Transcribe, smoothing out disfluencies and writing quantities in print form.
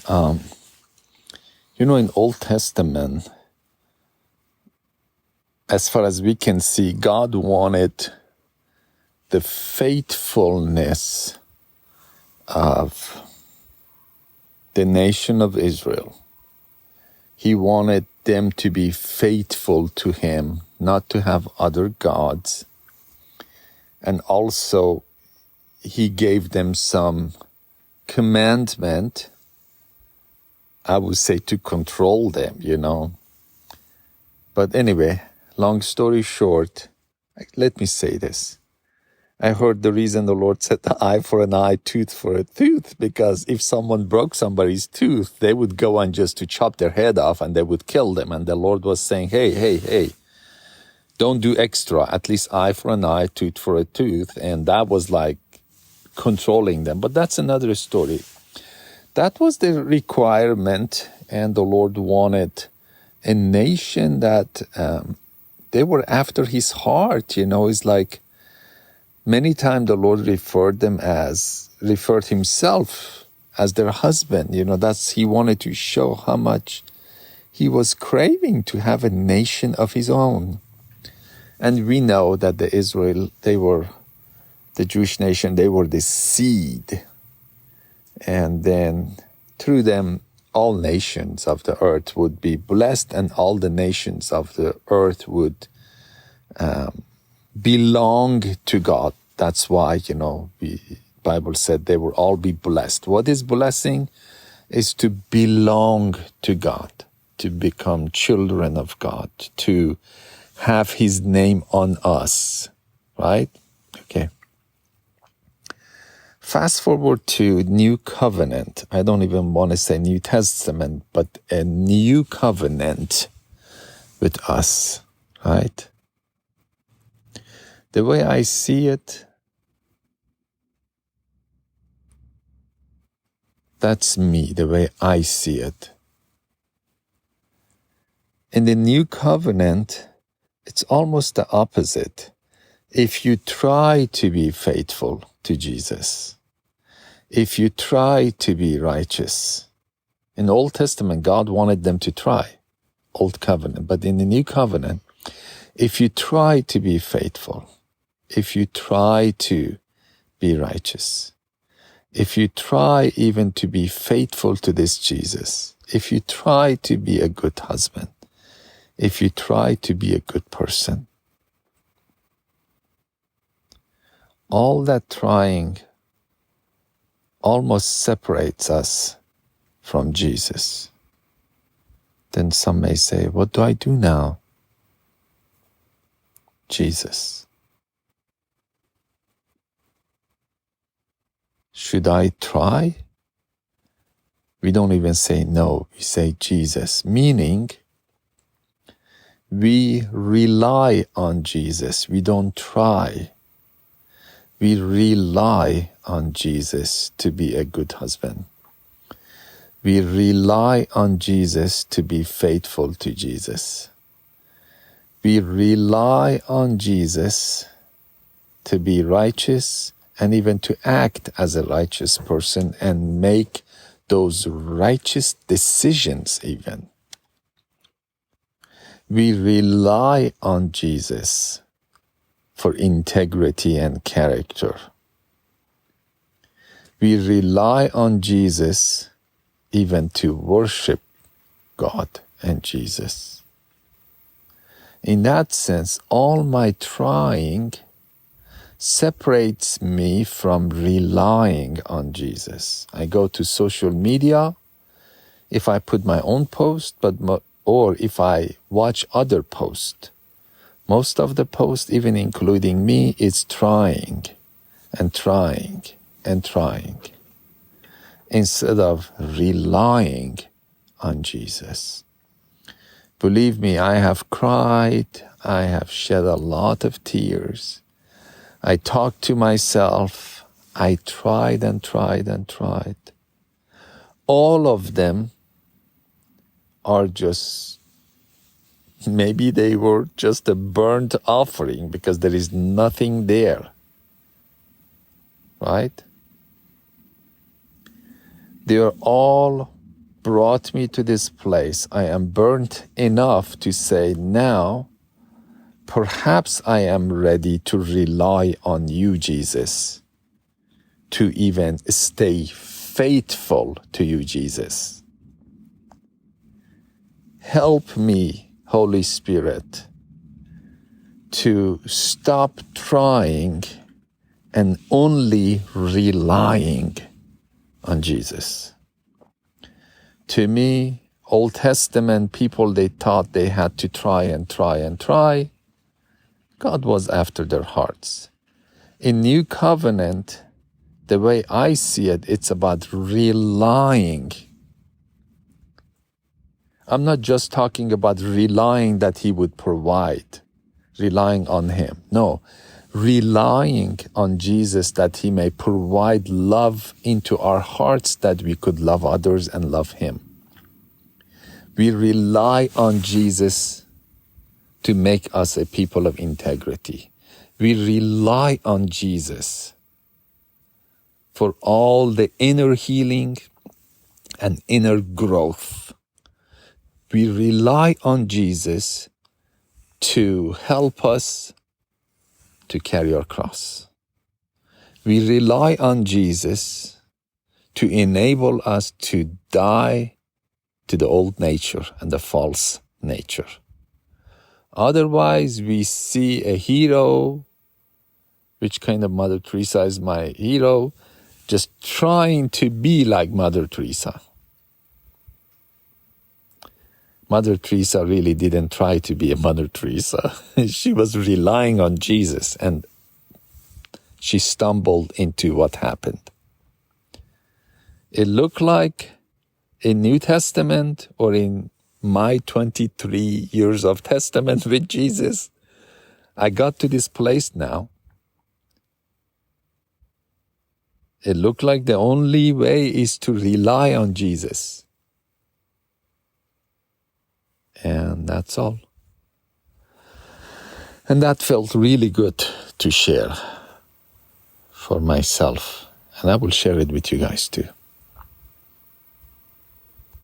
In Old Testament, as far as we can see, God wanted the faithfulness of the nation of Israel. He wanted them to be faithful to Him, not to have other gods. And also, He gave them some commandment, I would say, to control them, But anyway, long story short, let me say this. I heard the reason the Lord said eye for an eye, tooth for a tooth, because if someone broke somebody's tooth, they would go on just to chop their head off and they would kill them. And the Lord was saying, hey, don't do extra, at least eye for an eye, tooth for a tooth. And that was like controlling them. But that's another story. That was the requirement, and the Lord wanted a nation that they were after His heart. It's like many times the Lord referred Himself as their husband. He wanted to show how much He was craving to have a nation of His own. And we know that the Jewish nation, they were the seed. And then through them, all nations of the earth would be blessed, and all the nations of the earth would belong to God. That's why, the Bible said they will all be blessed. What is blessing? Is to belong to God, to become children of God, to have His name on us, right? Okay. Fast forward to New Covenant. I don't even want to say New Testament, but a new covenant with us, right? The way I see it, that's me, the way I see it. In the new covenant, it's almost the opposite. If you try to be faithful to Jesus, if you try to be righteous, in the Old Testament, God wanted them to try, Old Covenant. But in the New Covenant, if you try to be faithful, if you try to be righteous, if you try even to be faithful to this Jesus, if you try to be a good husband, if you try to be a good person, all that trying almost separates us from Jesus. Then some may say, what do I do now? Jesus. Should I try? We don't even say no, we say Jesus, meaning we rely on Jesus. We don't try. We rely on Jesus to be a good husband. We rely on Jesus to be faithful to Jesus. We rely on Jesus to be righteous and even to act as a righteous person and make those righteous decisions even. We rely on Jesus for integrity and character. We rely on Jesus even to worship God and Jesus. In that sense, all my trying separates me from relying on Jesus. I go to social media, if I put my own post, or if I watch other posts, most of the posts, even including me, is trying and trying and trying, instead of relying on Jesus. Believe me, I have cried, I have shed a lot of tears. I talked to myself, I tried and tried and tried. All of them are just, maybe they were just a burnt offering because there is nothing there, right? They are all brought me to this place. I am burnt enough to say now, perhaps I am ready to rely on you, Jesus, to even stay faithful to you, Jesus. Help me, Holy Spirit, to stop trying and only relying on Jesus. To me, Old Testament people, they thought they had to try and try and try. God was after their hearts. In New Covenant, the way I see it, it's about relying. I'm not just talking about relying that He would provide, relying on Him. No, relying on Jesus that He may provide love into our hearts that we could love others and love Him. We rely on Jesus to make us a people of integrity. We rely on Jesus for all the inner healing and inner growth. We rely on Jesus to help us to carry our cross. We rely on Jesus to enable us to die to the old nature and the false nature. Otherwise, we see a hero, which kind of Mother Teresa is my hero, just trying to be like Mother Teresa. Mother Teresa really didn't try to be a Mother Teresa. She was relying on Jesus, and she stumbled into what happened. It looked like in New Testament, or in my 23 years of testament with Jesus, I got to this place now. It looked like the only way is to rely on Jesus. And that's all. And that felt really good to share for myself. And I will share it with you guys too.